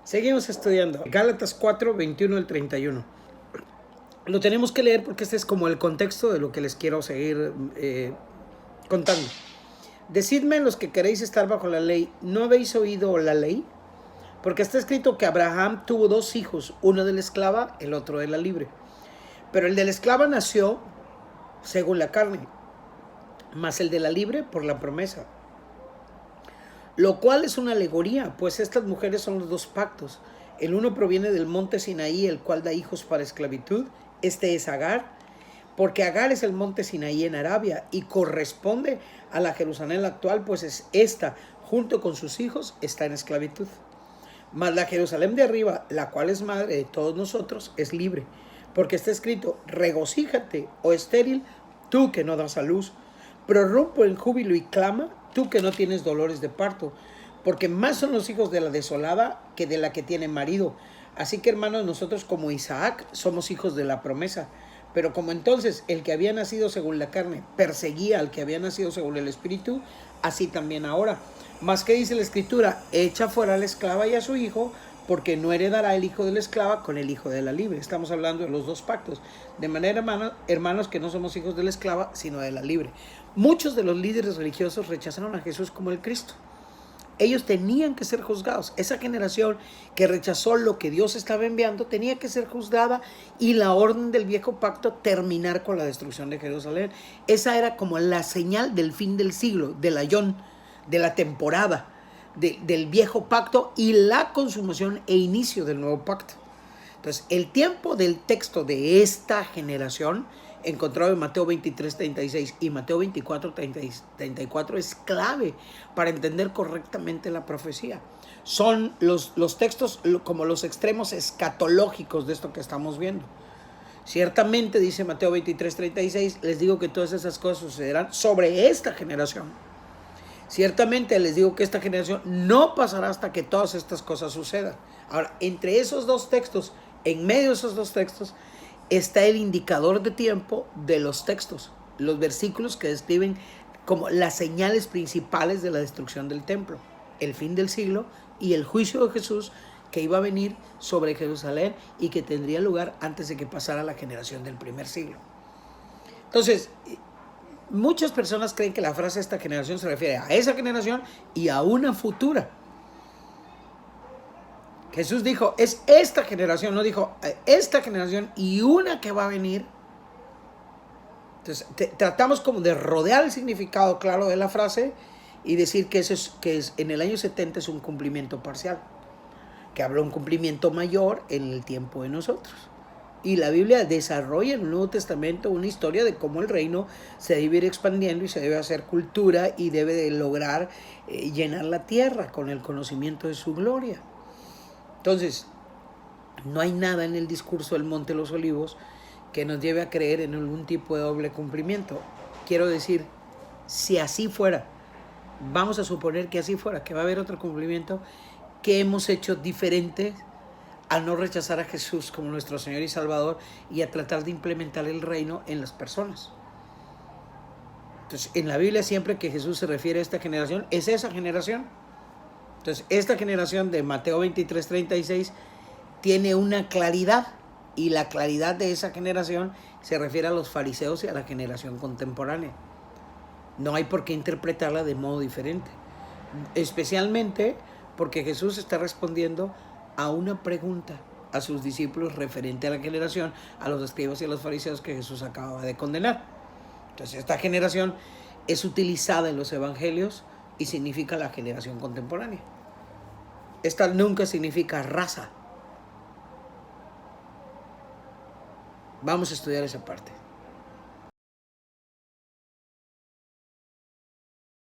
Seguimos estudiando Gálatas 4, 21 al 31. Lo tenemos que leer porque este es como el contexto de lo que les quiero seguir contando. Decidme los que queréis estar bajo la ley, ¿no habéis oído la ley? Porque está escrito que Abraham tuvo dos hijos, uno de la esclava, el otro de la libre. Pero el de la esclava nació según la carne, mas el de la libre por la promesa. Lo cual es una alegoría, pues estas mujeres son los dos pactos. El uno proviene del monte Sinaí, el cual da hijos para esclavitud. Este es Agar, porque Agar es el monte Sinaí en Arabia y corresponde a la Jerusalén actual, pues es esta, junto con sus hijos, está en esclavitud. Mas la Jerusalén de arriba, la cual es madre de todos nosotros, es libre, porque está escrito: regocíjate, oh estéril, tú que no das a luz, prorrumpo en júbilo y clama, tú que no tienes dolores de parto, porque más son los hijos de la desolada que de la que tiene marido. Así que, hermanos, nosotros como Isaac somos hijos de la promesa. Pero como entonces el que había nacido según la carne perseguía al que había nacido según el espíritu, así también ahora. Mas ¿qué dice la escritura? Echa fuera a la esclava y a su hijo, porque no heredará el hijo de la esclava con el hijo de la libre. Estamos hablando de los dos pactos. De manera, hermanos, que no somos hijos de la esclava, sino de la libre. Muchos de los líderes religiosos rechazaron a Jesús como el Cristo. Ellos tenían que ser juzgados. Esa generación que rechazó lo que Dios estaba enviando tenía que ser juzgada, y la orden del viejo pacto terminar con la destrucción de Jerusalén. Esa era como la señal del fin del siglo, del ayón, de la temporada, del viejo pacto y la consumación e inicio del nuevo pacto. Entonces, el tiempo del texto de esta generación, encontrado en Mateo 23, 36 y Mateo 24, 34, es clave para entender correctamente la profecía. Son los textos como los extremos escatológicos de esto que estamos viendo. Ciertamente, dice Mateo 23, 36, les digo que todas esas cosas sucederán sobre esta generación. Ciertamente les digo que esta generación no pasará hasta que todas estas cosas sucedan. Ahora, entre esos dos textos, en medio de esos dos textos, está el indicador de tiempo de los textos, los versículos que describen como las señales principales de la destrucción del templo, el fin del siglo y el juicio de Jesús que iba a venir sobre Jerusalén y que tendría lugar antes de que pasara la generación del primer siglo. Entonces, muchas personas creen que la frase esta generación se refiere a esa generación y a una futura. Jesús dijo, es esta generación, no dijo esta generación y una que va a venir. Entonces, tratamos como de rodear el significado claro de la frase y decir que en el año 70 es un cumplimiento parcial, que habrá un cumplimiento mayor en el tiempo de nosotros. Y la Biblia desarrolla en el Nuevo Testamento una historia de cómo el reino se debe ir expandiendo y se debe hacer cultura y debe de lograr llenar la tierra con el conocimiento de su gloria. Entonces, no hay nada en el discurso del Monte de los Olivos que nos lleve a creer en algún tipo de doble cumplimiento. Quiero decir, si así fuera, vamos a suponer que así fuera, que va a haber otro cumplimiento, que hemos hecho diferente a no rechazar a Jesús como nuestro Señor y Salvador y a tratar de implementar el reino en las personas. Entonces, en la Biblia siempre que Jesús se refiere a esta generación, es esa generación. Entonces, esta generación de Mateo 23, 36 tiene una claridad, y la claridad de esa generación se refiere a los fariseos y a la generación contemporánea. No hay por qué interpretarla de modo diferente, especialmente porque Jesús está respondiendo a una pregunta a sus discípulos referente a la generación, a los escribas y a los fariseos que Jesús acaba de condenar. Entonces, esta generación es utilizada en los evangelios y significa la generación contemporánea. Esta nunca significa raza. Vamos a estudiar esa parte.